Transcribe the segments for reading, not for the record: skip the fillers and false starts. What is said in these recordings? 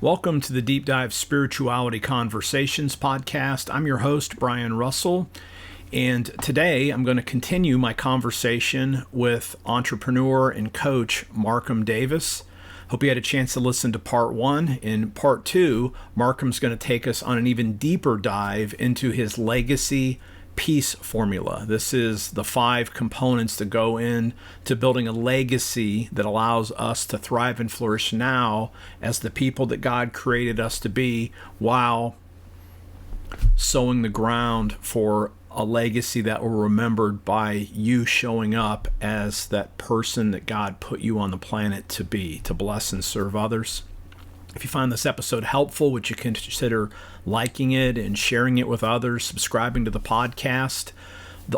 Welcome to the Deep Dive Spirituality Conversations podcast. I'm your host, Brian Russell, and today I'm going to continue my conversation with entrepreneur and coach Marcum Davis. Hope you had a chance to listen to part one. In part two, Marcum's going to take us on an even deeper dive into his legacy peace formula. This is the 5 components that go in to building a legacy that allows us to thrive and flourish now as the people that God created us to be, while sowing the ground for a legacy that will be remembered by you showing up as that person that God put you on the planet to be, to bless and serve others. If you find this episode helpful, would you consider liking it and sharing it with others, subscribing to the podcast?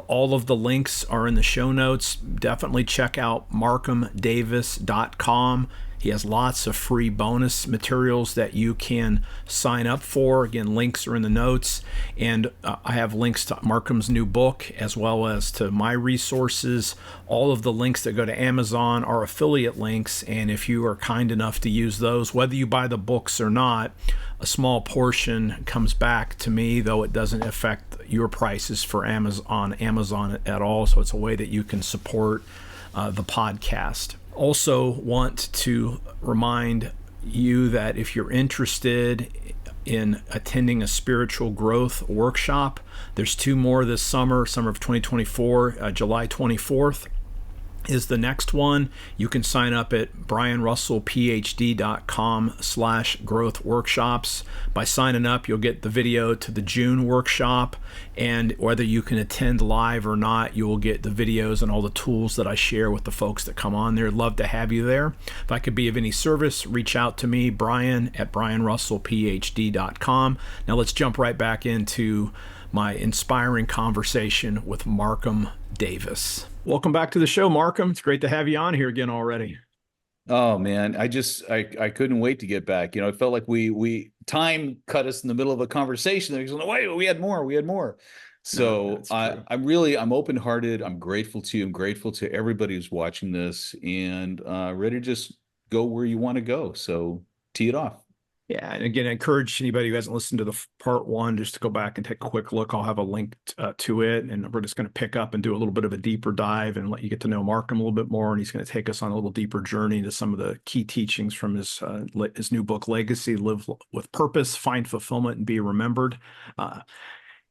All of the links are in the show notes. Definitely check out marcumdavis.com. He has lots of free bonus materials that you can sign up for. Again, links are in the notes. And I have links to Marcum's new book as well as to my resources. All of the links that go to Amazon are affiliate links. And if you are kind enough to use those, whether you buy the books or not, a small portion comes back to me, though it doesn't affect your prices for Amazon at all. So it's a way that you can support the podcast. Also want to remind you that if you're interested in attending a spiritual growth workshop, there's 2 more this summer of 2024. July 24th is the next one. You can sign up at brianrussellphd.com/growth workshops. By signing up, you'll get the video to the June workshop, and whether you can attend live or not, you will get the videos and all the tools that I share with the folks that come on there. I'd love to have you there. If I could be of any service, reach out to me, Brian at brianrussellphd.com. Now let's jump right back into my inspiring conversation with Marcum Davis. Welcome back to the show, Marcum. It's great to have you on here again already. Oh man, I couldn't wait to get back. You know, it felt like we time cut us in the middle of a conversation. There was like, wait, we had more. So I'm open-hearted. I'm grateful to you. I'm grateful to everybody who's watching this, and ready to just go where you want to go. So tee it off. Yeah, and again, I encourage anybody who hasn't listened to the part one just to go back and take a quick look. I'll have a link to it, and we're just going to pick up and do a little bit of a deeper dive and let you get to know Marcum a little bit more. And he's going to take us on a little deeper journey into some of the key teachings from his new book, Legacy: Live with Purpose, Find Fulfillment, and Be Remembered.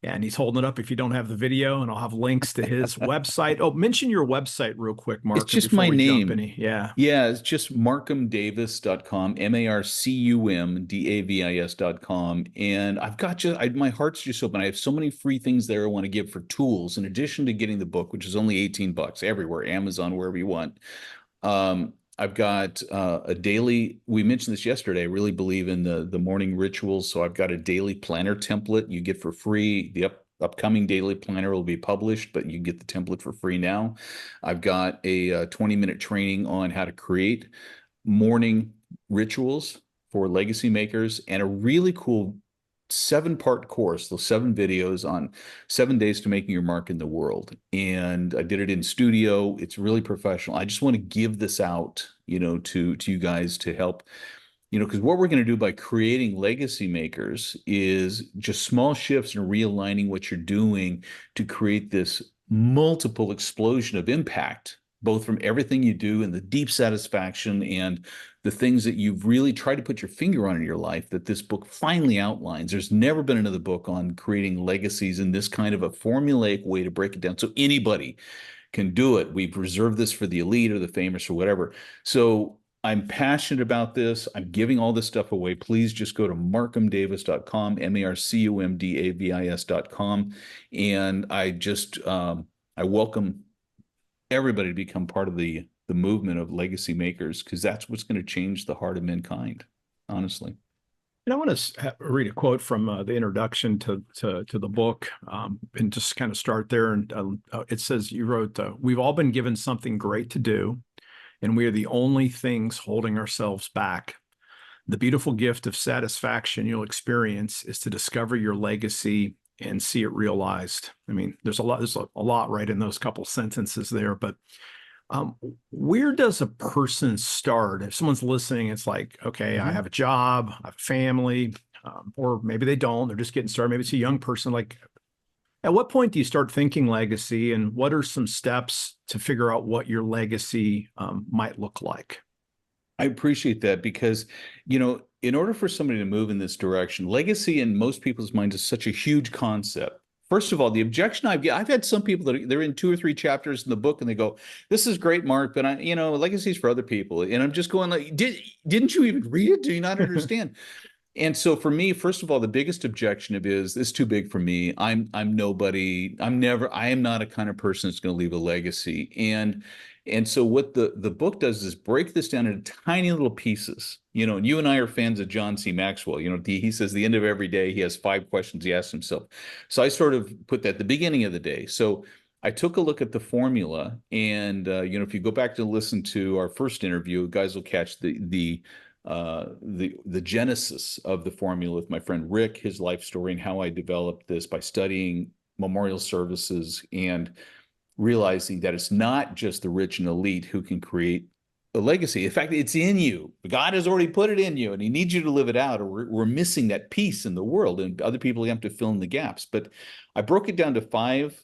And he's holding it up if you don't have the video, and I'll have links to his website. Oh, mention your website real quick, Marcum. It's just my name. Yeah, it's just marcumdavis.com, marcumdavis.com. And I've got my heart's just open. I have so many free things there I want to give for tools, in addition to getting the book, which is only $18 everywhere, Amazon, wherever you want. I've got a daily, we mentioned this yesterday, I really believe in the morning rituals. So I've got a daily planner template you get for free. The upcoming daily planner will be published, but you get the template for free now. I've got a 20-minute training on how to create morning rituals for legacy makers, and a really cool 7-part course, those 7 videos on 7 days to making your mark in the world. And I did it in studio. It's really professional. I just want to give this out, to you guys to help, because what we're going to do by creating legacy makers is just small shifts and realigning what you're doing to create this multiple explosion of impact, both from everything you do and the deep satisfaction and the things that you've really tried to put your finger on in your life that this book finally outlines. There's never been another book on creating legacies in this kind of a formulaic way to break it down so anybody can do it. We've reserved this for the elite or the famous or whatever. So I'm passionate about this. I'm giving all this stuff away. Please just go to marcumdavis.com, marcumdavis.com. And I welcome everybody to become part of the movement of legacy makers, because that's what's going to change the heart of mankind, honestly. And I want to read a quote from the introduction to the book, and just kind of start there. And it says, you wrote, "We've all been given something great to do, and we are the only things holding ourselves back. The beautiful gift of satisfaction you'll experience is to discover your legacy and see it realized." I mean, there's a lot right in those couple sentences there, but Um, where does a person start? If someone's listening, it's like, okay, I Mhm. have a job, I have a family, or maybe they don't, they're just getting started. Maybe it's a young person. Like, at what point do you start thinking legacy, and what are some steps to figure out what your legacy might look like? I appreciate that because, in order for somebody to move in this direction, legacy in most people's minds is such a huge concept. First of all, the objection I've had some people that they're in 2 or 3 chapters in the book and they go, "This is great, Mark, but legacy is for other people." And I'm just going like, didn't you even read it? Do you not understand? And so for me, first of all, the biggest objection of is it's too big for me. I'm nobody. I am not a kind of person that's going to leave a legacy. And so what the book does is break this down into tiny little pieces. And you and I are fans of John C. Maxwell. He says the end of every day he has 5 questions he asks himself. So I sort of put that at the beginning of the day. So I took a look at the formula, and if you go back to listen to our first interview, guys will catch the genesis of the formula with my friend Rick, his life story, and how I developed this by studying memorial services and realizing that it's not just the rich and elite who can create a legacy. In fact, it's in you. God has already put it in you, and He needs you to live it out, or we're missing that piece in the world, and other people have to fill in the gaps. But I broke it down to 5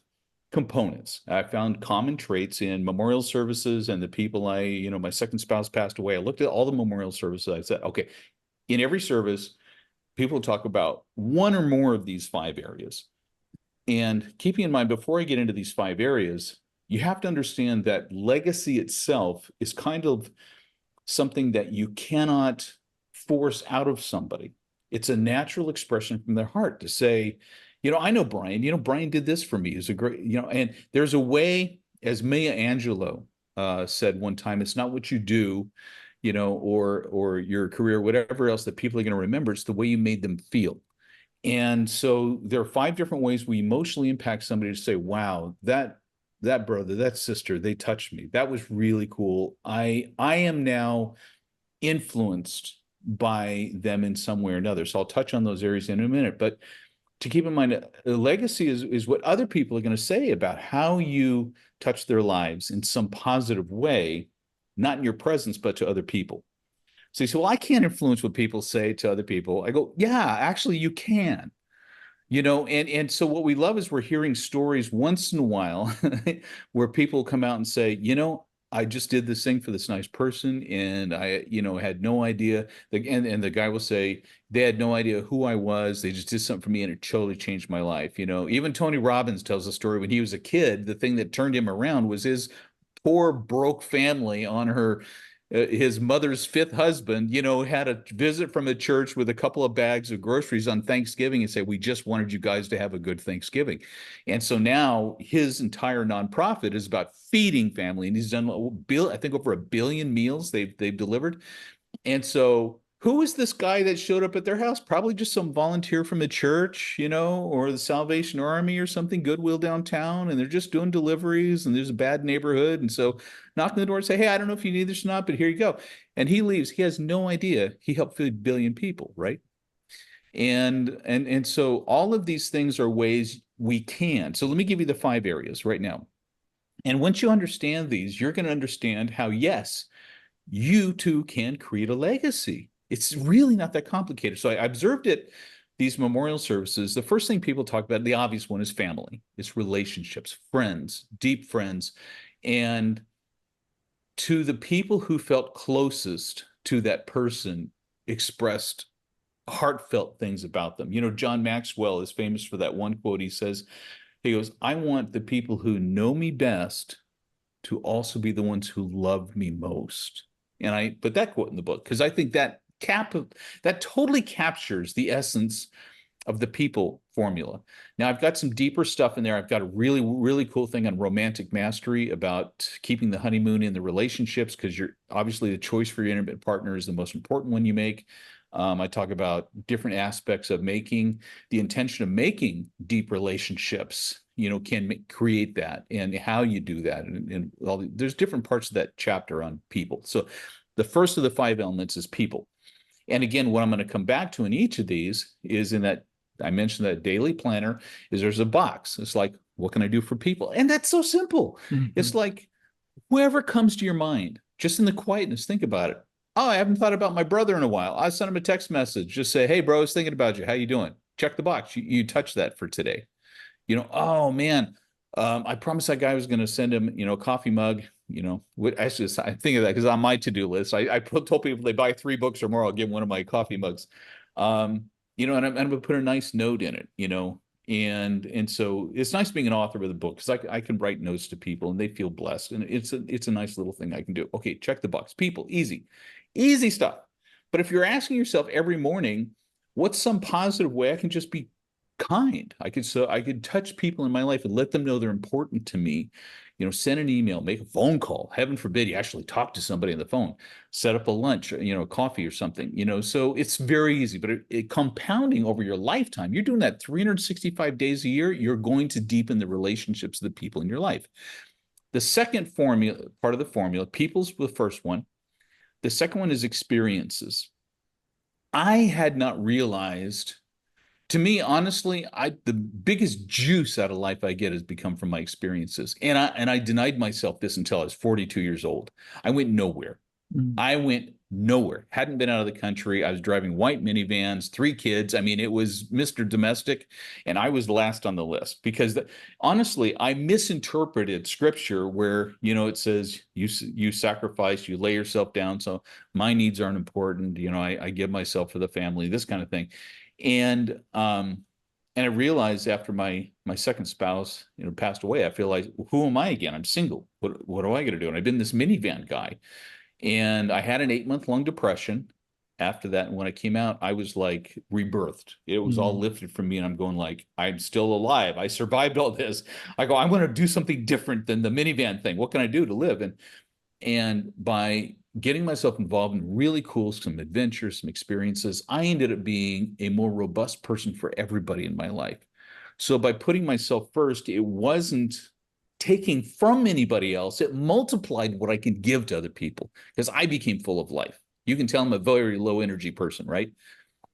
components. I found common traits in memorial services and the people my second spouse passed away. I looked at all the memorial services. I said, okay, in every service, people talk about one or more of these 5 areas. And keeping in mind, before I get into these 5 areas, you have to understand that legacy itself is kind of something that you cannot force out of somebody. It's a natural expression from their heart to say, I know Brian, Brian did this for me. He's a great, and there's a way, as Maya Angelou said one time, it's not what you do, or your career, whatever else that people are going to remember. It's the way you made them feel. And so there are 5 different ways we emotionally impact somebody to say, wow, that brother, that sister, they touched me. That was really cool. I am now influenced by them in some way or another. So I'll touch on those areas in a minute. But to keep in mind, a legacy is what other people are going to say about how you touch their lives in some positive way, not in your presence, but to other people. So you say, well, I can't influence what people say to other people. I go, yeah, actually, you can. And so what we love is we're hearing stories once in a while where people come out and say, I just did this thing for this nice person, and I, had no idea. And the guy will say they had no idea who I was. They just did something for me, and it totally changed my life. Even Tony Robbins tells a story when he was a kid. The thing that turned him around was his poor broke family on her his mother's fifth husband, had a visit from a church with a couple of bags of groceries on Thanksgiving and say, we just wanted you guys to have a good Thanksgiving. And so now his entire nonprofit is about feeding family. And he's done, I think, over 1 billion meals they've delivered. And so who is this guy that showed up at their house? Probably just some volunteer from the church, or the Salvation Army or something, Goodwill downtown, and they're just doing deliveries, and there's a bad neighborhood. And so knock on the door and say, hey, I don't know if you need this or not, but here you go. And he leaves. He has no idea he helped feed 1 billion people, right? And so all of these things are ways we can. So let me give you the 5 areas right now. And once you understand these, you're going to understand how, yes, you too can create a legacy. It's really not that complicated. So I observed it, these memorial services. The first thing people talk about, the obvious one, is family, it's relationships, friends, deep friends. And to the people who felt closest to that person, expressed heartfelt things about them. John Maxwell is famous for that one quote. He goes, I want the people who know me best to also be the ones who love me most. And I put that quote in the book because I think that totally captures the essence of the people formula. Now I've got some deeper stuff in there. I've got a really, really cool thing on romantic mastery about keeping the honeymoon in the relationships, because you're obviously the choice for your intimate partner is the most important one you make. I talk about different aspects of making the intention of making deep relationships, can create that, and how you do that. And there's different parts of that chapter on people. So the first of the 5 elements is people. And again, what I'm going to come back to in each of these is in that I mentioned that daily planner is there's a box. It's like, what can I do for people? And that's so simple. Mhm. It's like, Whoever comes to your mind, just in the quietness, think about it. Oh, I haven't thought about my brother in a while. I sent him a text message. Just say, hey, bro, I was thinking about you. How you doing? Check the box. You touch that for today. Oh man, I promised that guy I was going to send him, a coffee mug. Actually, I think of that because on my to-do list, I told people if they buy 3 books or more, I'll give one of my coffee mugs. And I'm going to put a nice note in it, and so it's nice being an author with a book because I can write notes to people and they feel blessed, and it's a nice little thing I can do. Okay, check the box. People, easy stuff. But if you're asking yourself every morning, what's some positive way I can just be kind? I could touch people in my life and let them know they're important to me. Send an email, make a phone call. Heaven forbid you actually talk to somebody on the phone, set up a lunch, coffee or something, so it's very easy, but it compounding over your lifetime, you're doing that 365 days a year, you're going to deepen the relationships of the people in your life. The second formula, part of the formula, people's the first one. The second one is experiences. I had not realized, to me, honestly, the biggest juice out of life I get has become from my experiences. And I denied myself this until I was 42 years old. I went nowhere. Mm. I went nowhere. Hadn't been out of the country. I was driving white minivans, 3 kids. I mean, it was Mr. Domestic, and I was last on the list because honestly, I misinterpreted scripture where, it says you sacrifice, you lay yourself down. So my needs aren't important. I give myself for the family, this kind of thing. And I realized after my second spouse, passed away, I feel like, who am I again? I'm single. What do I got to do? And I've been this minivan guy. And I had an 8-month-long depression after that. And when I came out, I was like rebirthed. It was all Mm. lifted from me. And I'm going like, I'm still alive. I survived all this. I go, I'm going to do something different than the minivan thing. What can I do to live? And by getting myself involved in really cool, some adventures, some experiences, I ended up being a more robust person for everybody in my life. So by putting myself first, it wasn't taking from anybody else. It multiplied what I could give to other people because I became full of life. You can tell I'm a very low energy person, right?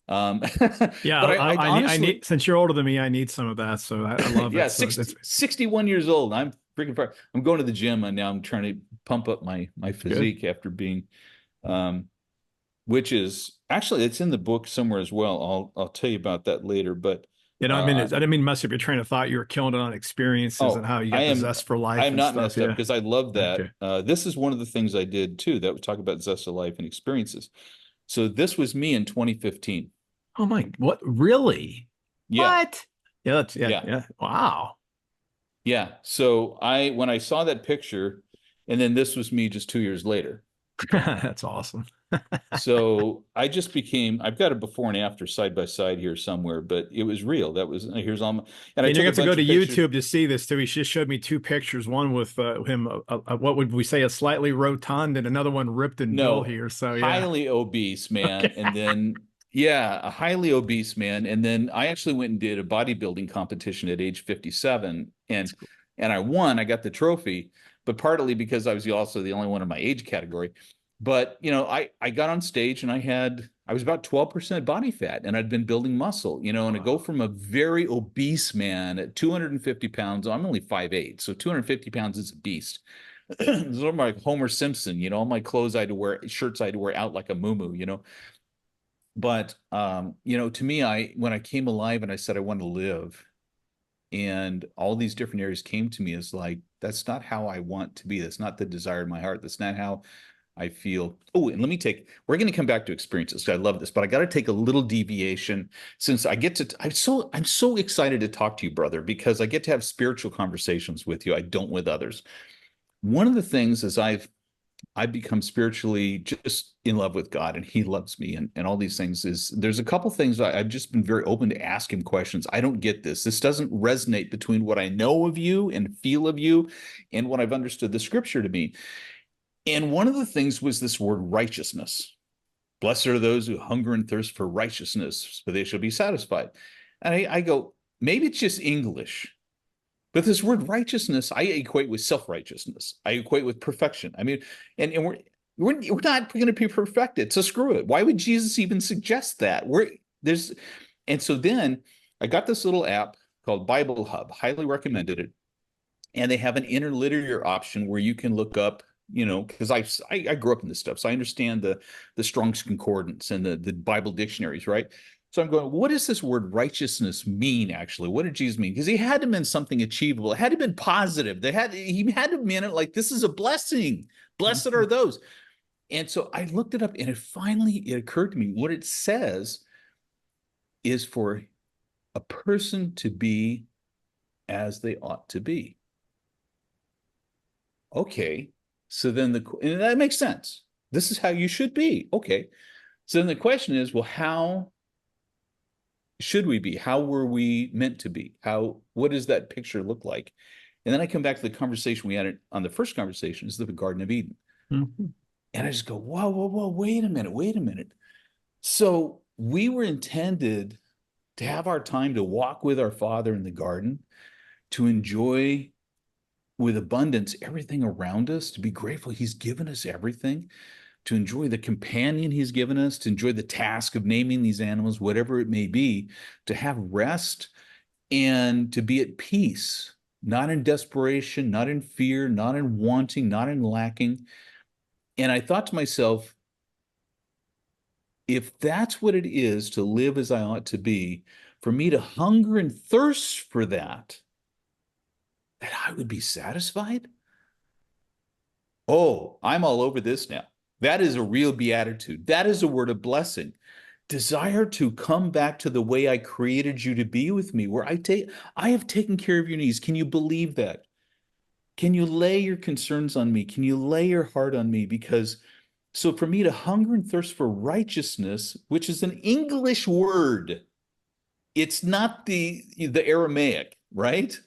But Yeah, I I honestly, need, since you're older than me, I need some of that. So I love yeah, it. So it's 61 years old. I'm freaking far. I'm going to the gym and now I'm trying to pump up my good. physique after being, um, which is actually it's in the book somewhere as well. I'll tell you about that later. But I uh, didn't mean to mess up your train of thought. You were killing it on experiences and oh, how you I got the am zest for I life am and not stuff. messed up Yeah. because I love that. Okay. This is one of the things I did too that would talk about zest of life and experiences. So this was me in 2015. Oh my, what? Really? Yeah, What? Yeah, yeah, yeah. Wow. yeah. So when I saw that picture, and then this was me just 2 years later. Okay. That's awesome. So I've got a before and after side by side here somewhere, but it was real. Here's all my, and I And you're took going a to have to go bunch to of pictures. YouTube to see this too. He just showed me 2 pictures, one with him, what would we say, a slightly rotund, and another one ripped and built No, here. So yeah. highly obese Okay. man. And then, yeah, a highly obese man. And then I actually went and did a bodybuilding competition at age 57 That's cool. and I won. I got the trophy, but partly because I was also the only one in my age category. But, I got on stage and I was about 12% body fat and I'd been building muscle, and to go Wow. from a very obese man at 250 pounds, I'm only 5'8", so 250 pounds is a beast. Sort of like Homer Simpson, all my clothes I had to wear, shirts I had to wear out like a muumuu. But to me, when I came alive and I said I want to live, and all these different areas came to me as like, that's not how I want to be. That's not the desire in my heart. That's not how I feel. Oh, and we're going to come back to experiences. I love this, but I got to take a little deviation since I'm so excited to talk to you, brother, because I get to have spiritual conversations with you. I don't with others. One of the things is I've become spiritually just in love with God and he loves me and all these things is there's a couple things I've just been very open to ask him questions. I don't get this. This doesn't resonate between what I know of you and feel of you and what I've understood the scripture to be. And one of the things was this word righteousness. Blessed are those who hunger and thirst for righteousness, for they shall be satisfied. And I go, maybe it's just English. But this word righteousness, I equate with self-righteousness. I equate with perfection. I mean, and we're not going to be perfected. So screw it. Why would Jesus even suggest that? And so then I got this little app called Bible Hub. Highly recommended it. And they have an interlinear option where you can look up, because I grew up in this stuff, so I understand the Strong's Concordance and the Bible dictionaries, right? So I'm going, what does this word righteousness mean actually? What did Jesus mean? Because he had to mean something achievable. It had to been positive. He had to mean it like this is a blessing. Blessed are those. And so I looked it up, and it occurred to me what it says is for a person to be as they ought to be. Okay. So then and that makes sense. This is how you should be. Okay. So then the question is, well, how should we be? How were we meant to be? What does that picture look like? And then I come back to the conversation we had on the first conversation, is the Garden of Eden. Mm-hmm. And I just go, whoa, whoa, whoa, wait a minute. So we were intended to have our time to walk with our Father in the garden, to enjoy with abundance everything around us, to be grateful he's given us everything, to enjoy the companion he's given us, to enjoy the task of naming these animals, whatever it may be, to have rest and to be at peace, not in desperation, not in fear, not in wanting, not in lacking. And I thought to myself, if that's what it is to live as I ought to be, for me to hunger and thirst for that I would be satisfied? Oh, I'm all over this now. That is a real beatitude. That is a word of blessing. Desire to come back to the way I created you to be with me, where I have taken care of your needs. Can you believe that? Can you lay your concerns on me? Can you lay your heart on me? Because so for me to hunger and thirst for righteousness, which is an English word, it's not the Aramaic, right?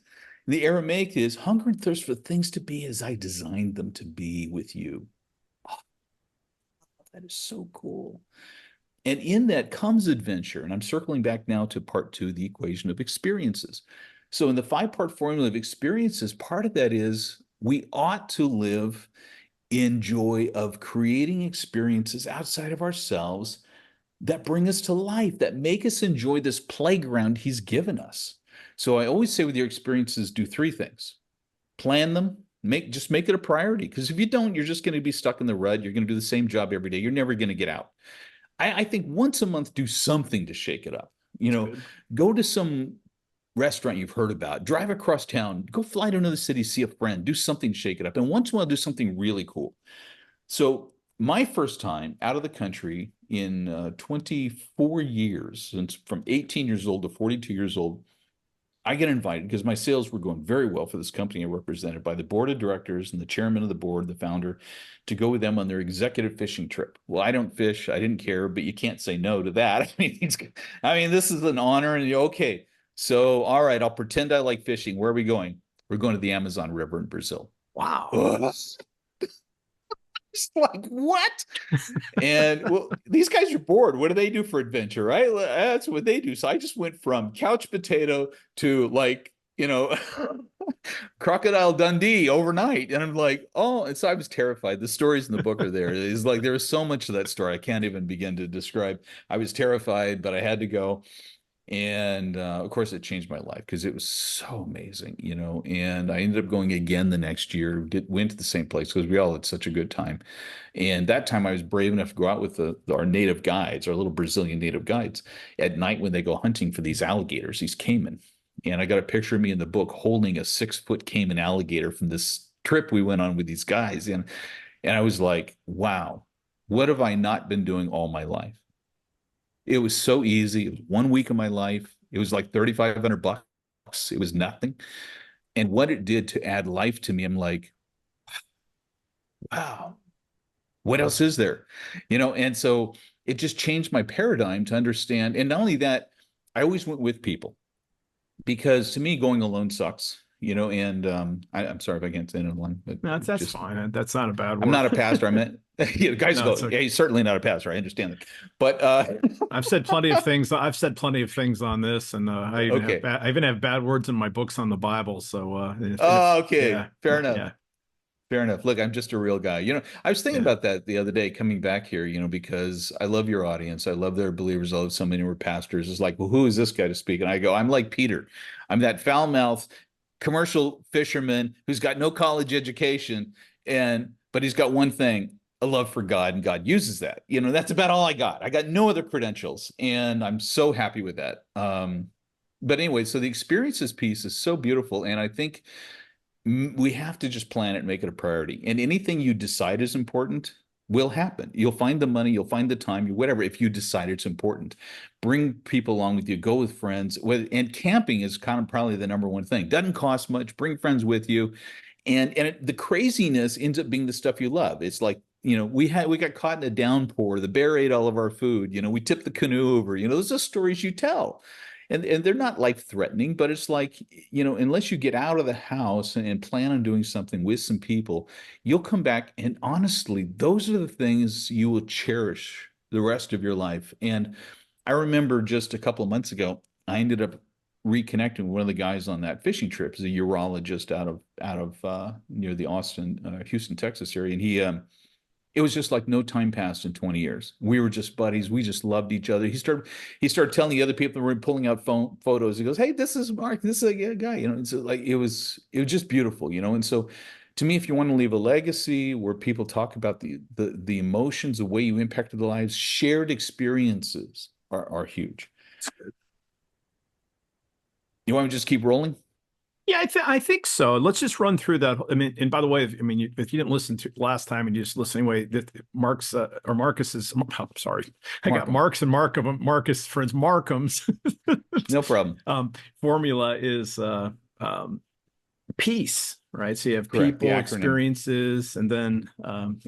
The Aramaic is hunger and thirst for things to be as I designed them to be with you. Oh, that is so cool. And in that comes adventure. And I'm circling back now to part 2, the equation of experiences. So in the 5-part formula of experiences, part of that is we ought to live in joy of creating experiences outside of ourselves that bring us to life, that make us enjoy this playground he's given us. So I always say with your experiences, do 3 things. Plan them, just make it a priority. Because if you don't, you're just going to be stuck in the rut. You're going to do the same job every day. You're never going to get out. I think once a month, do something to shake it up. Go to some restaurant you've heard about, drive across town, go fly to another city, see a friend, do something to shake it up. And once in a while, do something really cool. So my first time out of the country in 24 years, since from 18 years old to 42 years old, I get invited because my sales were going very well for this company I represented, by the board of directors and the chairman of the board, the founder, to go with them on their executive fishing trip. Well, I don't fish. I didn't care, but you can't say no to that. I mean, this is an honor. And okay, so all right, I'll pretend I like fishing. Where are we going? We're going to the Amazon River in Brazil. Wow. Ugh. It's like, what? And well, these guys are bored. What do they do for adventure, right? That's what they do. So I just went from couch potato to Crocodile Dundee overnight. And I'm like, oh, and so I was terrified. The stories in the book are there. It's like there was so much of that story I can't even begin to describe. I was terrified, but I had to go. And of course, it changed my life because it was so amazing, and I ended up going again the next year, went to the same place because we all had such a good time. And that time I was brave enough to go out with our native guides, our little Brazilian native guides, at night when they go hunting for these alligators, these caiman. And I got a picture of me in the book holding a 6-foot caiman alligator from this trip we went on with these guys. And I was like, wow, what have I not been doing all my life? It was so easy. It was 1 week of my life. It was like $3,500. It was nothing. And what it did to add life to me, I'm like, wow, what else is there? And so it just changed my paradigm to understand. And not only that, I always went with people, because to me, going alone sucks. And I'm sorry if I can't say it alone, but No, that's fine. That's not a bad word. I'm not a pastor. I meant guys No, go, hey, he's certainly not a pastor. I understand that. But I've said plenty of things. I've said plenty of things on this, and okay. I even have bad words in my books on the Bible. So okay, yeah, fair enough. Yeah. Fair enough. Look, I'm just a real guy. I was thinking about that the other day coming back here, because I love your audience. I love their believers. I love so many who are pastors. It's like, well, who is this guy to speak? And I go, I'm like Peter. I'm that foul-mouthed commercial fisherman who's got no college education, but he's got one thing, a love for God, and God uses that. That's about all I got. I got no other credentials, and I'm so happy with that. But anyway, so the experiences piece is so beautiful, and I think we have to just plan it and make it a priority. And anything you decide is important will happen. You'll find the money, you'll find the time, whatever, if you decide it's important. Bring people along with you, go with friends. And camping is kind of probably the number one thing. Doesn't cost much. Bring friends with you. And the craziness ends up being the stuff you love. It's like, we got caught in a downpour. The bear ate all of our food. We tipped the canoe over. Those are stories you tell. And they're not life threatening, but it's like, unless you get out of the house and plan on doing something with some people, you'll come back. And honestly, those are the things you will cherish the rest of your life. And I remember just a couple of months ago, I ended up reconnecting with one of the guys on that fishing trip. He's a urologist out of near the Austin, Houston, Texas area. And it was just like no time passed in 20 years. We were just buddies. We just loved each other. He started telling the other people that were pulling out photos. He goes, "Hey, this is Mark. This is a guy." So like it was just beautiful. And so to me, if you want to leave a legacy where people talk about the emotions, the way you impacted the lives, shared experiences are huge. You want me to just keep rolling? Yeah, I think so. Let's just run through that. I mean, and by the way, if you didn't listen to last time and you just listen anyway, that Marcus's, I'm sorry, I got Mark's and Marcus friends, Marcum's. No problem. Formula is peace, right? So you have Correct. people, experiences, and then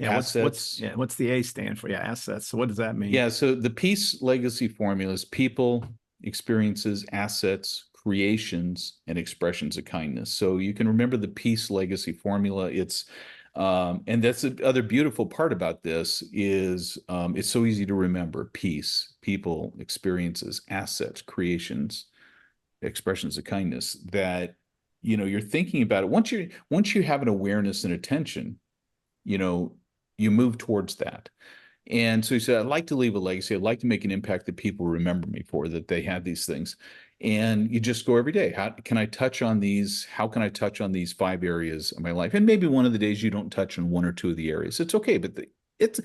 assets. What's the A stand for? Yeah, assets. So what does that mean? Yeah, so the peace legacy formula is people, experiences, assets, creations, and expressions of kindness. So you can remember the peace legacy formula. And that's the other beautiful part about this is it's so easy to remember: peace, people, experiences, assets, creations, expressions of kindness. That you're thinking about it. Once you have an awareness and attention, you move towards that. And so he said, I'd like to leave a legacy. I'd like to make an impact that people remember me for, that they had these things. And you just go every day. How can I touch on these? How can I touch on these 5 areas of my life? And maybe one of the days you don't touch on 1 or 2 of the areas. It's okay, but it's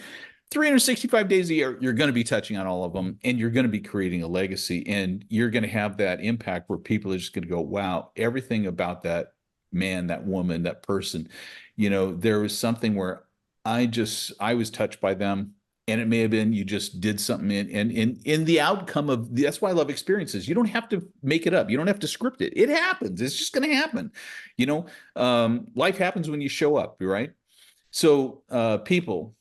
365 days a year. You're going to be touching on all of them, and you're going to be creating a legacy, and you're going to have that impact where people are just going to go, wow, everything about that man, that woman, that person, there was something where I was touched by them. And it may have been you just did something in the outcome of that's why I love experiences. You don't have to make it up. You don't have to script it. It happens. It's just going to happen. Life happens when you show up, right? So people,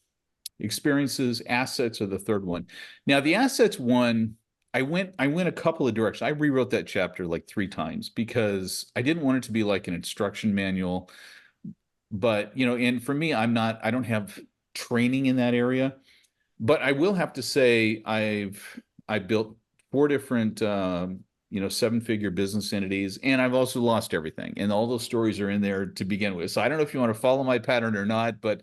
experiences, assets are the third one. Now the assets one, I went a couple of directions. I rewrote that chapter like 3 times because I didn't want it to be like an instruction manual. But and for me, I don't have training in that area. But I will have to say I built 4 different 7-figure business entities, and I've also lost everything. And all those stories are in there to begin with. So I don't know if you want to follow my pattern or not, but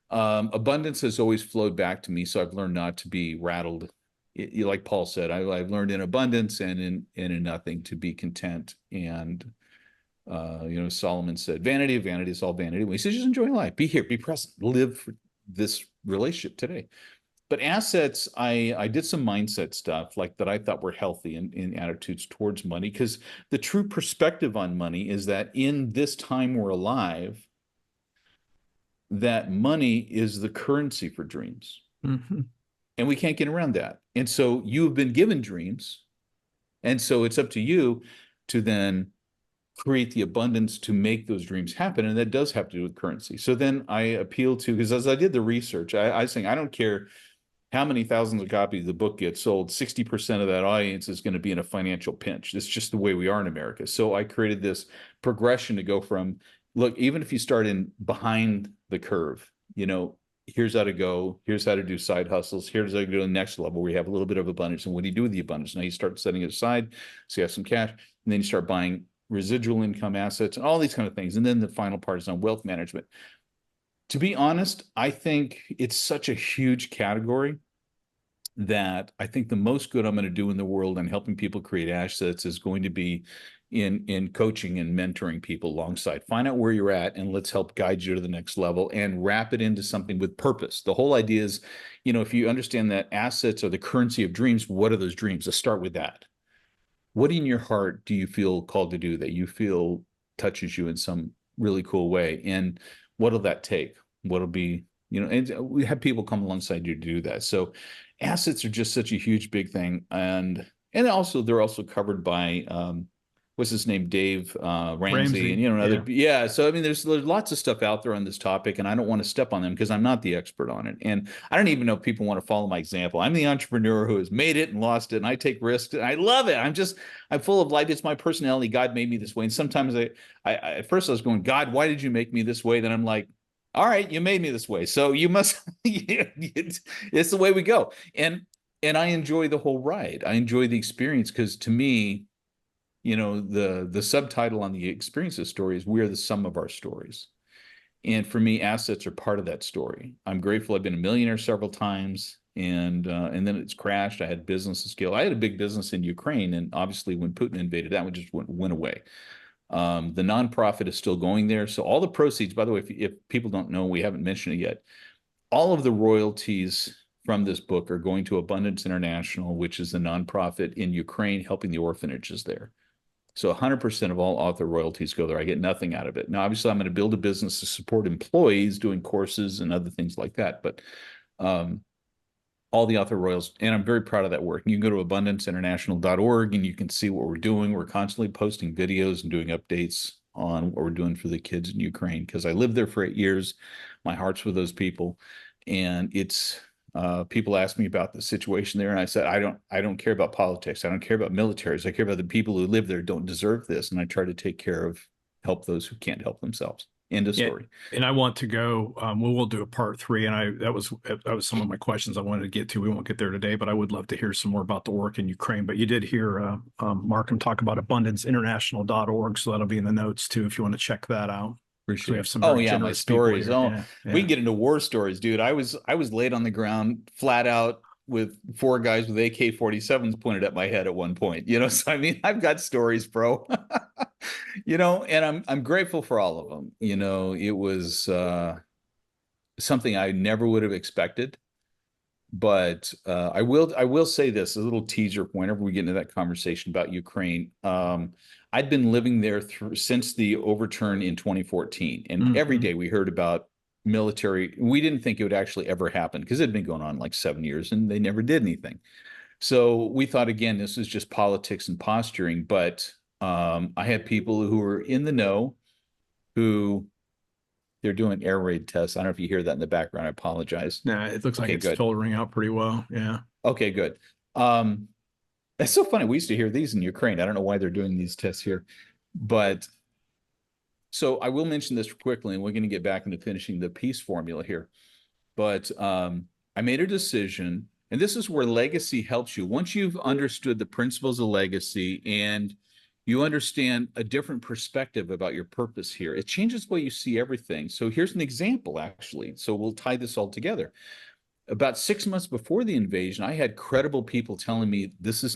abundance has always flowed back to me. So I've learned not to be rattled. Like Paul said, I've learned in abundance and in nothing to be content. And Solomon said, vanity of vanity is all vanity. He says, just enjoy life, be here, be present, live for this relationship today. But assets, I did some mindset stuff like that I thought were healthy in attitudes towards money, because the true perspective on money is that in this time we're alive, that money is the currency for dreams. Mm-hmm. And we can't get around that. And so you have been given dreams. And so it's up to you to then create the abundance to make those dreams happen. And that does have to do with currency. So then I appeal to, because as I did the research, I was saying, I don't care how many thousands of copies the book gets sold, 60% of that audience is going to be in a financial pinch. That's just the way we are in America. So I created this progression to go from, look, even if you start in behind the curve, here's how to go, here's how to do side hustles, here's how to go to the next level where you have a little bit of abundance. And what do you do with the abundance? Now you start setting it aside, so you have some cash, and then you start buying residual income assets and all these kind of things. And then the final part is on wealth management. To be honest, I think it's such a huge category that I think the most good I'm going to do in the world on helping people create assets is going to be in coaching and mentoring people alongside. Find out where you're at and let's help guide you to the next level and wrap it into something with purpose. The whole idea is, if you understand that assets are the currency of dreams, what are those dreams? Let's start with that. What in your heart do you feel called to do that you feel touches you in some really cool way? And what'll that take? What'll be, and we have people come alongside you to do that. So assets are just such a huge, big thing. And also they're also covered by what's his name, Dave Ramsey, and Ramsey. another, Yeah. yeah. So I mean, there's lots of stuff out there on this topic, and I don't want to step on them because I'm not the expert on it, and I don't even know if people want to follow my example. I'm the entrepreneur who has made it and lost it, and I take risks, and I love it. I'm full of life. It's my personality. God made me this way, and sometimes I at first I was going, God, why did you make me this way? Then I'm like, all right, you made me this way, so you must. It's the way we go, and I enjoy the whole ride. I enjoy the experience because to me, the subtitle on the experiences story is we are the sum of our stories. And for me, assets are part of that story. I'm grateful I've been a millionaire several times, and then it's crashed. I had business scale. I had a big business in Ukraine, and obviously when Putin invaded, that one just went away. The nonprofit is still going there. So all the proceeds, by the way, if people don't know, we haven't mentioned it yet, all of the royalties from this book are going to Abundance International, which is the nonprofit in Ukraine helping the orphanages there. So 100% of all author royalties go there. I get nothing out of it. Now, obviously, I'm going to build a business to support employees doing courses and other things like that. But all the author royals, and I'm very proud of that work. You can go to abundanceinternational.org and you can see what we're doing. We're constantly posting videos and doing updates on what we're doing for the kids in Ukraine because I lived there for 8 years. My heart's with those people. And it's people ask me about the situation there, and I said, I don't care about politics. I don't care about militaries. I care about the people who live there don't deserve this, and I try to take care of, help those who can't help themselves. End of Yeah, story. and I want to go. We will do a part three, and that was some of my questions I wanted to get to. We won't get there today, but I would love to hear some more about the work in Ukraine. But you did hear Marcum talk about abundanceinternational.org, so that'll be in the notes too if you want to check that out. Because we Appreciate have it. some Oh very yeah, my generous people stories. here. Oh, Yeah, we yeah. can get into war stories, dude. I was laid on the ground, flat out, with 4 guys with AK-47s pointed at my head at one point. So I mean, I've got stories, bro. And I'm grateful for all of them. It was something I never would have expected. But I will say this, a little teaser whenever we get into that conversation about Ukraine. I'd been living there since the overturn in 2014, and every Mm-hmm. day we heard about military. We didn't think it would actually ever happen because it had been going on like 7 years and they never did anything. So we thought again, this is just politics and posturing. But I had people who were in the know who they're doing air raid tests. I don't know if you hear that in the background. I apologize. Nah, it looks like Okay, it's good. filtering out pretty well. Yeah. Okay, good. Um, That's so funny. We used to hear these in Ukraine. I don't know why they're doing these tests here. But so I will mention this quickly, and we're going to get back into finishing the peace formula here. But I made a decision, and this is where legacy helps you. Once you've understood the principles of legacy and you understand a different perspective about your purpose here, it changes the way you see everything. So here's an example, actually. So we'll tie this all together. About 6 months before the invasion, I had credible people telling me this is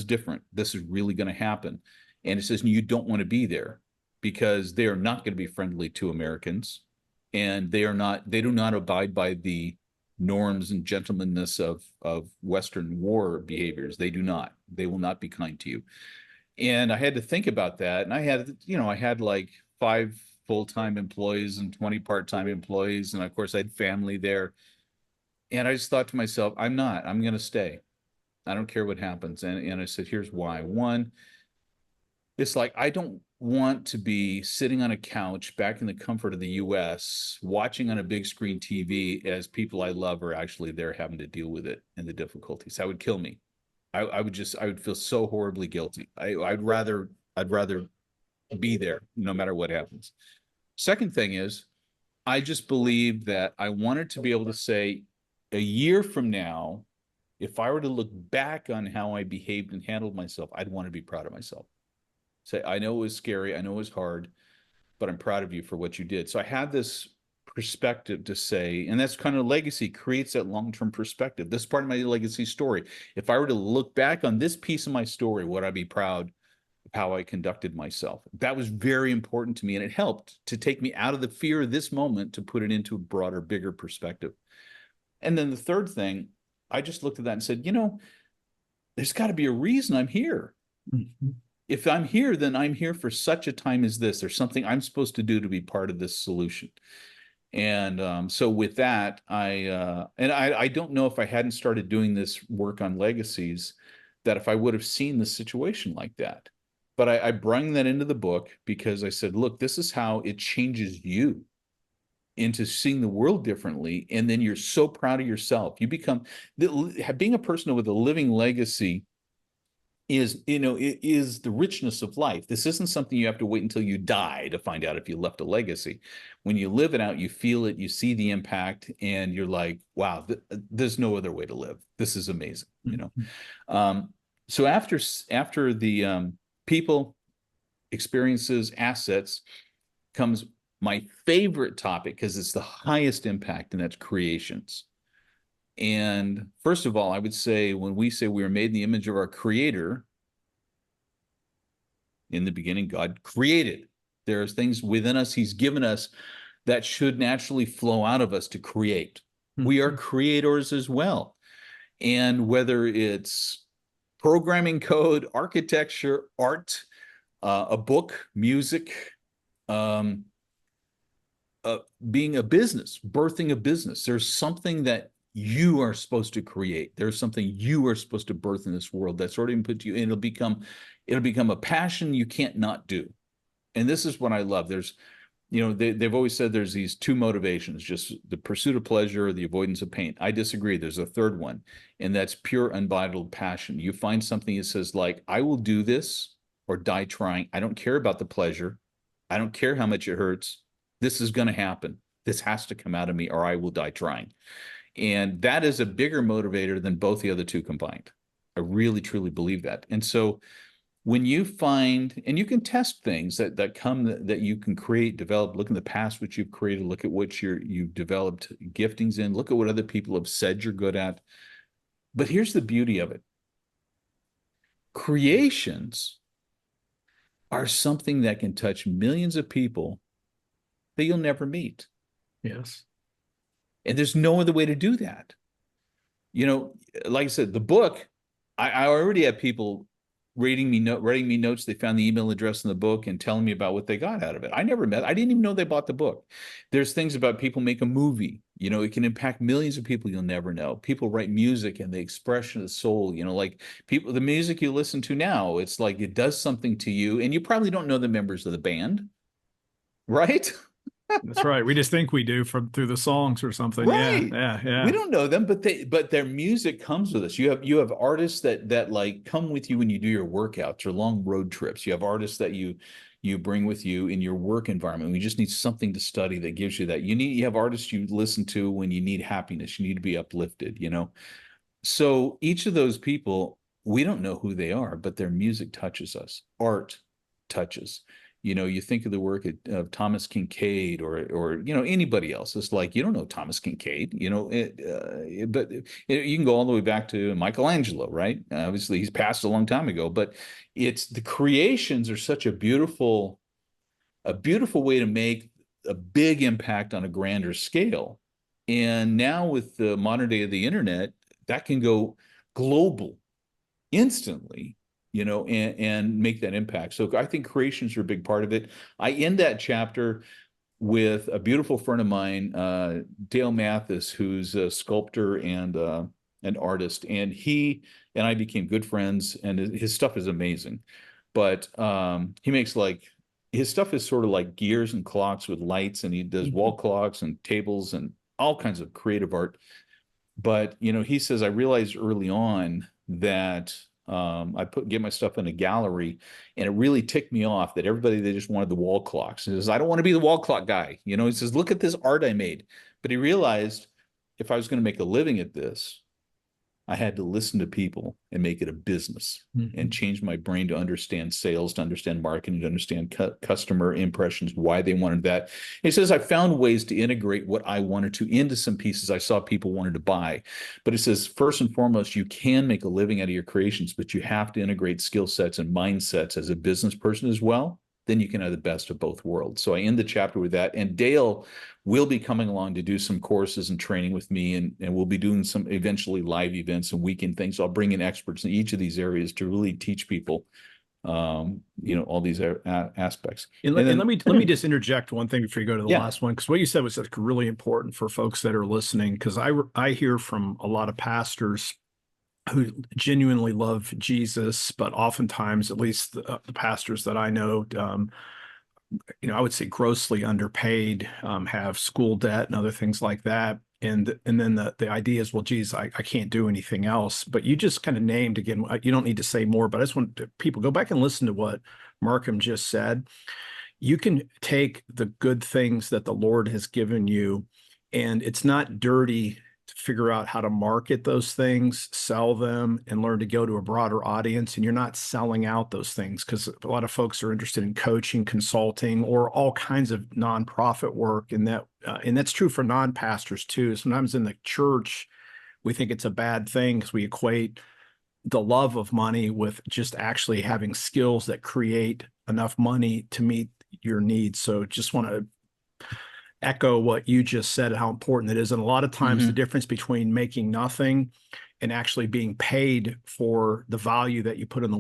different. This is really going to happen. And it says, you don't want to be there because they are not going to be friendly to Americans. And they do not abide by the norms and gentlemanness of Western war behaviors. They do not. They will not be kind to you. And I had to think about that. And I had like 5 full-time employees and 20 part-time employees. And of course, I had family there. And I just thought to myself, I'm going to stay. I don't care what happens. And I said, here's why. One, it's like, I don't want to be sitting on a couch back in the comfort of the US, watching on a big screen TV as people I love are actually there having to deal with it and the difficulties. That would kill me. I would feel so horribly guilty. I'd rather be there no matter what happens. Second thing is, I just believe that I wanted to be able to say, a year from now, if I were to look back on how I behaved and handled myself, I'd want to be proud of myself. Say, I know it was scary, I know it was hard, but I'm proud of you for what you did. So I had this perspective to say, and that's kind of legacy, creates that long-term perspective. This is part of my legacy story. If I were to look back on this piece of my story, would I be proud how I conducted myself. That was very important to me, and it helped to take me out of the fear of this moment to put it into a broader, bigger perspective. And then the third thing, I just looked at that and said, there's got to be a reason I'm here. Mhm. If I'm here, then I'm here for such a time as this. There's something I'm supposed to do to be part of this solution. And so with that, I don't know if I hadn't started doing this work on legacies, that if I would have seen the situation like that. But I bring that into the book because I said, look, this is how it changes you into seeing the world differently. And then you're so proud of yourself. You become being a person with a living legacy it is the richness of life. This isn't something you have to wait until you die to find out if you left a legacy. When you live it out, you feel it, you see the impact, and you're like, wow, there's no other way to live. This is amazing. So after the people, experiences, assets, comes my favorite topic, because it's the highest impact, and that's creations. And first of all, I would say, when we say we are made in the image of our creator, in the beginning, God created. There's things within us he's given us that should naturally flow out of us to create. We are creators as well. And whether it's programming code, architecture, art, a book, music, um, being a business, birthing a business, there's something that you are supposed to create. There's something you are supposed to birth in this world that's already been put to you, and it'll become a passion you can't not do. And this is what I love. There's, they've always said there's these two motivations, just the pursuit of pleasure or the avoidance of pain. I disagree. There's a third one, and that's pure, unbridled passion. You find something that says, like, I will do this or die trying. I don't care about the pleasure. I don't care how much it hurts. This is going to happen. This has to come out of me, or I will die trying. And that is a bigger motivator than both the other two combined. I really, truly believe that. And so when you find, and you can test things that come that you can create, develop, look in the past, what you've created, look at what you've developed giftings in, look at what other people have said you're good at. But here's the beauty of it. Creations are something that can touch millions of people that you'll never meet. Yes. And there's no other way to do that. Like I said, the book, I already have people writing me notes. They found the email address in the book and telling me about what they got out of it. I didn't even know they bought the book. There's things about people make a movie, it can impact millions of people you'll never know. People write music and the expression of the soul, like people, the music you listen to now, it's like it does something to you, and you probably don't know the members of the band, right? That's right. We just think we do through the songs or something. Yeah, Right. yeah, yeah. We don't know them, but their music comes with us. You have artists that like come with you when you do your workouts or long road trips. You have artists that you bring with you in your work environment. We just need something to study that gives you that. You have artists you listen to when you need happiness. You need to be uplifted, So each of those people, we don't know who they are, but their music touches us. Art touches. You think of the work of Thomas Kinkade or anybody else. It's like, you don't know Thomas Kinkade, but you can go all the way back to Michelangelo, right? Obviously, he's passed a long time ago, but it's the creations are such a beautiful way to make a big impact on a grander scale. And now with the modern day of the internet, that can go global instantly, and make that impact. So I think creations are a big part of it. I end that chapter with a beautiful friend of mine, Dale Mathis, who's a sculptor and an artist, and he and I became good friends, and his stuff is amazing. But he makes his stuff is sort of like gears and clocks with lights, and he does wall clocks and tables and all kinds of creative art. But he says, I realized early on that get my stuff in a gallery, and it really ticked me off that they just wanted the wall clocks. He says, I don't want to be the wall clock guy. He says, look at this art I made. But he realized, if I was going to make a living at this, I had to listen to people and make it a business and change my brain to understand sales, to understand marketing, to understand customer impressions, why they wanted that. He says, I found ways to integrate what I wanted to into some pieces I saw people wanted to buy. But it says, first and foremost, you can make a living out of your creations, but you have to integrate skill sets and mindsets as a business person as well. Then you can have the best of both worlds. So I end the chapter with that. And Dale will be coming along to do some courses and training with me, and we'll be doing some eventually live events and weekend things. So I'll bring in experts in each of these areas to really teach people, all these aspects. And let me just interject one thing before you go to the Yeah. last one, because what you said was like really important for folks that are listening. Because I hear from a lot of pastors who genuinely love Jesus, but oftentimes, at least the pastors that I know, I would say grossly underpaid, have school debt and other things like that. And then the idea is, well, geez, I can't do anything else. But you just kind of named again, you don't need to say more, but I just want people go back and listen to what Marcum just said. You can take the good things that the Lord has given you, and it's not dirty to figure out how to market those things, sell them, and learn to go to a broader audience. And you're not selling out those things, because a lot of folks are interested in coaching, consulting, or all kinds of nonprofit work. And that's true for non-pastors too. Sometimes in the church, we think it's a bad thing because we equate the love of money with just actually having skills that create enough money to meet your needs. So just want to echo what you just said, how important it is. And a lot of times the difference between making nothing and actually being paid for the value that you put in the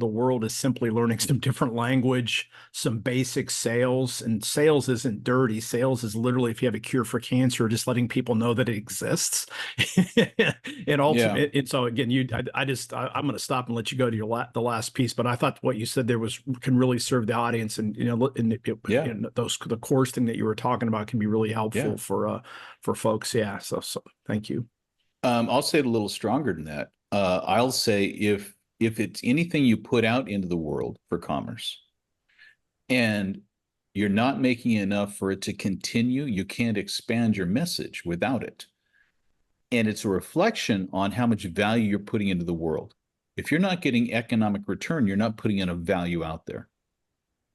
world is simply learning some different language, some basic sales. And sales isn't dirty. Sales is literally, if you have a cure for cancer, just letting people know that it exists. And ultimately, and so again, I'm going to stop and let you go to the last piece. But I thought what you said there can really serve the audience, and the course thing that you were talking about can be really helpful for folks. Yeah. So thank you. I'll say it a little stronger than that. I'll say if it's anything you put out into the world for commerce and you're not making enough for it to continue, you can't expand your message without it. And it's a reflection on how much value you're putting into the world. If you're not getting economic return, you're not putting enough value out there.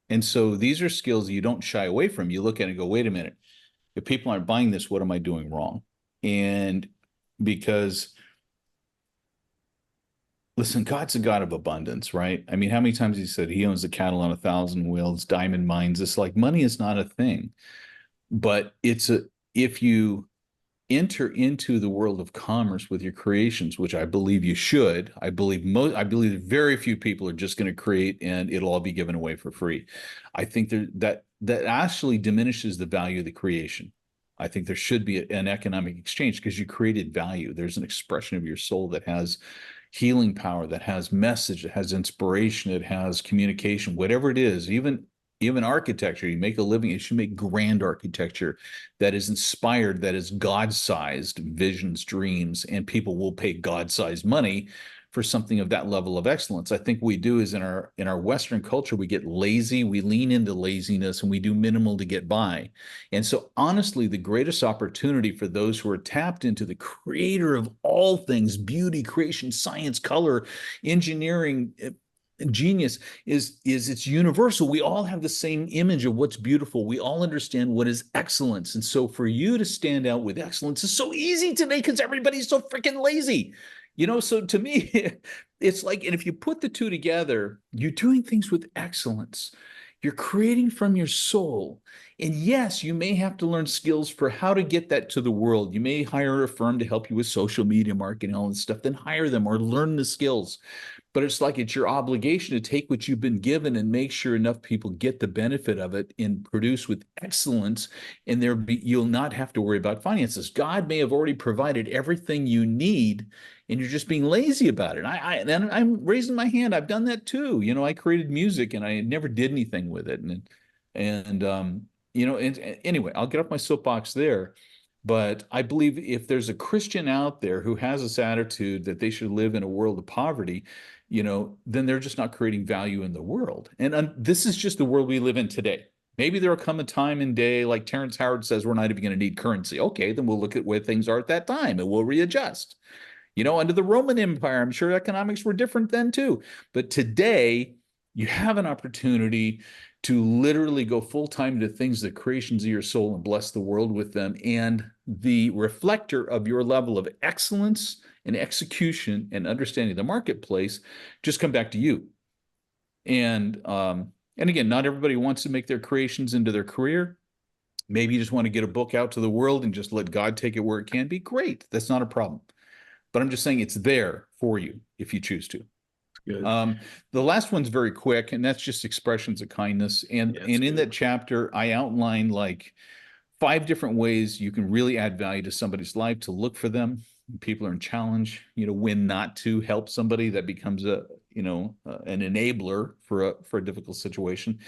And so these are skills you don't shy away from. You look at it and go, wait a minute, if people aren't buying this, what am I doing wrong? And because, listen, God's a God of abundance, right? I mean, how many times he said he owns the cattle on 1,000 wheels, diamond mines? It's like money is not a thing, but if you enter into the world of commerce with your creations, which I believe you should. I believe very few people are just going to create and it'll all be given away for free. I think that actually diminishes the value of the creation. I think there should be an economic exchange because you created value. There's an expression of your soul that has healing power, that has message, that has inspiration, it has communication, whatever it is, even architecture. You make a living, you should make grand architecture that is inspired, that is God-sized visions, dreams, and people will pay God-sized money for something of that level of excellence. I think we do is in our Western culture, we get lazy, we lean into laziness, and we do minimal to get by. And so honestly, the greatest opportunity for those who are tapped into the creator of all things, beauty, creation, science, color, engineering, genius is it's universal. We all have the same image of what's beautiful. We all understand what is excellence. And so for you to stand out with excellence is so easy today because everybody's so freaking lazy. So to me, it's like, and if you put the two together, you're doing things with excellence. You're creating from your soul. And yes, you may have to learn skills for how to get that to the world. You may hire a firm to help you with social media marketing, all this stuff, then hire them or learn the skills. But it's like it's your obligation to take what you've been given and make sure enough people get the benefit of it and produce with excellence. And you'll not have to worry about finances. God may have already provided everything you need, and you're just being lazy about it. And I'm raising my hand. I've done that too. I created music and I never did anything with it. And anyway, I'll get off my soapbox there. But I believe if there's a Christian out there who has this attitude that they should live in a world of poverty, then they're just not creating value in the world. And this is just the world we live in today. Maybe there'll come a time and day, like Terrence Howard says, we're not even going to need currency. Okay, then we'll look at where things are at that time and we'll readjust. Under the Roman Empire, I'm sure economics were different then too. But today, you have an opportunity to literally go full time to things, the creations of your soul, and bless the world with them. And the reflector of your level of excellence and execution and understanding the marketplace just come back to you. And again, not everybody wants to make their creations into their career. Maybe you just want to get a book out to the world and just let God take it where it can be. Great. That's not a problem. But I'm just saying it's there for you if you choose to. Good. The last one's very quick, and that's just expressions of kindness. And Yeah, and in good. that chapter, I outline like 5 different ways you can really add value to somebody's life, to look for them. People are in challenge, when not to help somebody that becomes an enabler for a difficult situation.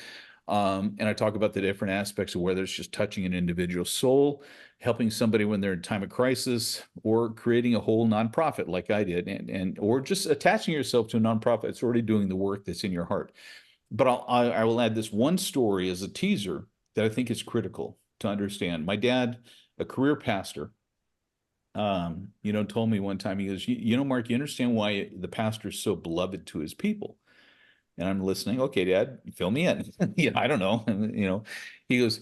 And I talk about the different aspects of whether it's just touching an individual soul, helping somebody when they're in time of crisis, or creating a whole nonprofit like I did, and or just attaching yourself to a nonprofit that's already doing the work that's in your heart. But I will add this one story as a teaser that I think is critical to understand. My dad, a career pastor, told me one time, he goes, Mark, you understand why the pastor is so beloved to his people? And I'm listening. Okay, Dad, fill me in. I don't know. He goes,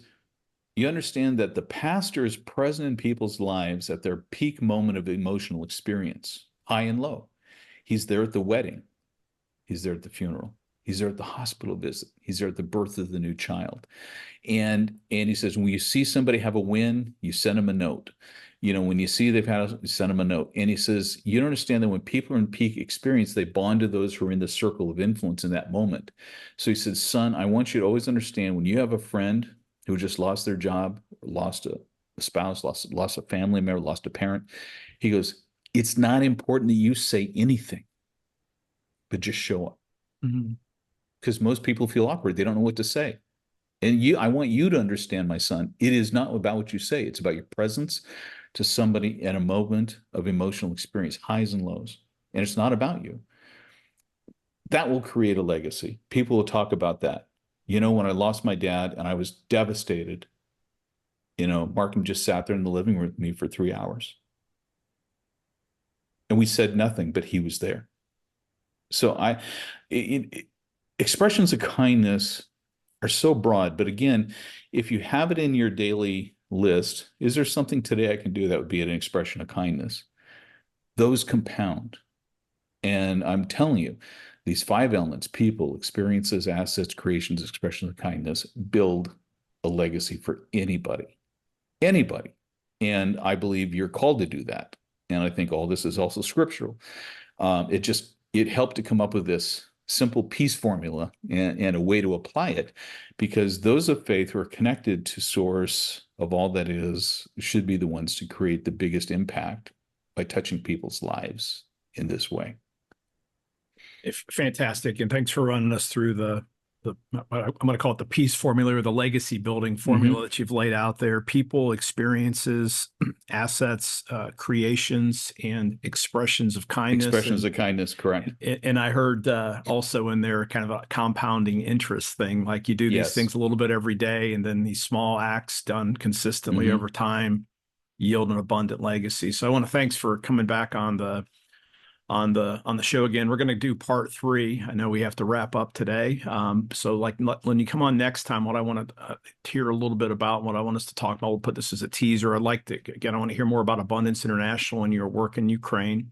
you understand that the pastor is present in people's lives at their peak moment of emotional experience, high and low. He's there at the wedding. He's there at the funeral. He's there at the hospital visit. He's there at the birth of the new child. And he says, when you see somebody have a win, you send them a note. When you see they've had, you send them a note. And he says, you don't understand that when people are in peak experience, they bond to those who are in the circle of influence in that moment. So he said, son, I want you to always understand when you have a friend who just lost their job, lost a spouse, lost a family member, lost a parent, he goes, it's not important that you say anything, but just show up. Mhm. Because most people feel awkward. They don't know what to say. And I want you to understand, my son, it is not about what you say. It's about your presence to somebody at a moment of emotional experience, highs and lows. And it's not about you. That will create a legacy. People will talk about that. When I lost my dad and I was devastated, Markham just sat there in the living room with me for 3 hours. And we said nothing, but he was there. So expressions of kindness are so broad. But again, if you have it in your daily list, is there something today I can do that would be an expression of kindness? Those compound. And I'm telling you, these 5 elements, people, experiences, assets, creations, expressions of kindness, build a legacy for anybody. Anybody. And I believe you're called to do that. And I think all this is also scriptural. It helped to come up with this simple peace formula and a way to apply it, because those of faith who are connected to source of all that is should be the ones to create the biggest impact by touching people's lives in this way. Fantastic. And thanks for running us through I'm going to call it the peace formula, or the legacy building formula that you've laid out there: people, experiences, assets, creations, and expressions of kindness. Expressions of kindness, correct. And I heard also in there kind of a compounding interest thing, like you do these Yes. things a little bit every day, and then these small acts done consistently over time yield an abundant legacy. So I want to thanks for coming back on the show again. We're going to do part 3. I know we have to wrap up today. So like when you come on next time, what I want to hear a little bit about, what I want us to talk about, we'll put this as a teaser. I want to hear more about Abundance International and your work in Ukraine.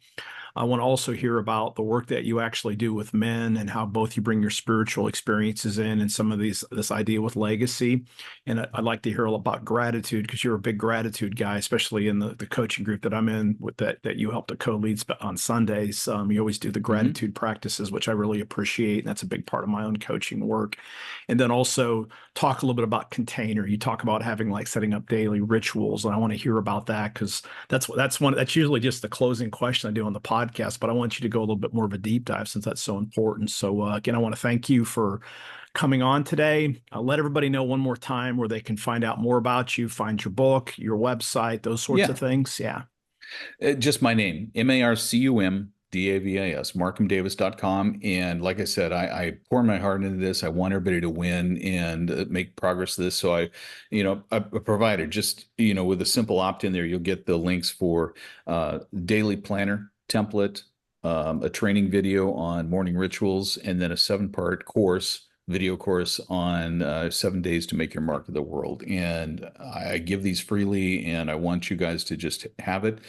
I want to also hear about the work that you actually do with men, and how both you bring your spiritual experiences in, and some of this idea with legacy. And I'd like to hear about gratitude, because you're a big gratitude guy, especially in the coaching group that I'm in with that you help to co-lead on Sundays. You always do the gratitude practices, which I really appreciate. And that's a big part of my own coaching work. And then also talk a little bit about container. You talk about having like setting up daily rituals, and I want to hear about that, because that's usually just the closing question I do on the podcast, but I want you to go a little bit more of a deep dive, since that's so important. So again, I want to thank you for coming on today. I'll let everybody know one more time where they can find out more about you, find your book, your website, those sorts of things. Yeah. Just my name, MarcumDavis, marcumdavis.com. And like I said, I pour my heart into this. I want everybody to win and make progress to this. So I provided just, with a simple opt-in there, you'll get the links for daily planner template, a training video on morning rituals, and then a 7-part course, video course on 7 days to make your mark of the world. And I give these freely, and I want you guys to just have it.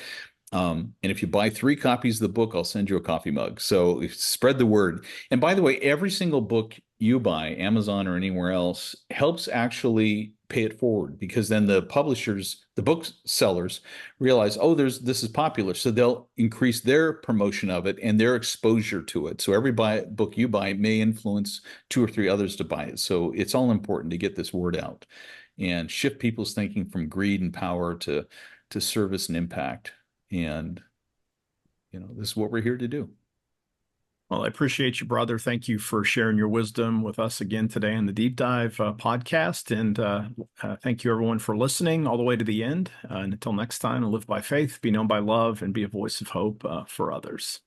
And if you buy 3 copies of the book, I'll send you a coffee mug. So spread the word. And by the way, every single book you buy, Amazon or anywhere else, helps actually pay it forward, because then the publishers, the booksellers realize, oh, this is popular. So they'll increase their promotion of it and their exposure to it. So every book you buy may influence 2 or 3 others to buy it. So it's all important to get this word out and shift people's thinking from greed and power to service and impact. And, this is what we're here to do. Well, I appreciate you, brother. Thank you for sharing your wisdom with us again today on the Deep Dive podcast. And thank you, everyone, for listening all the way to the end. And until next time, live by faith, be known by love, and be a voice of hope for others.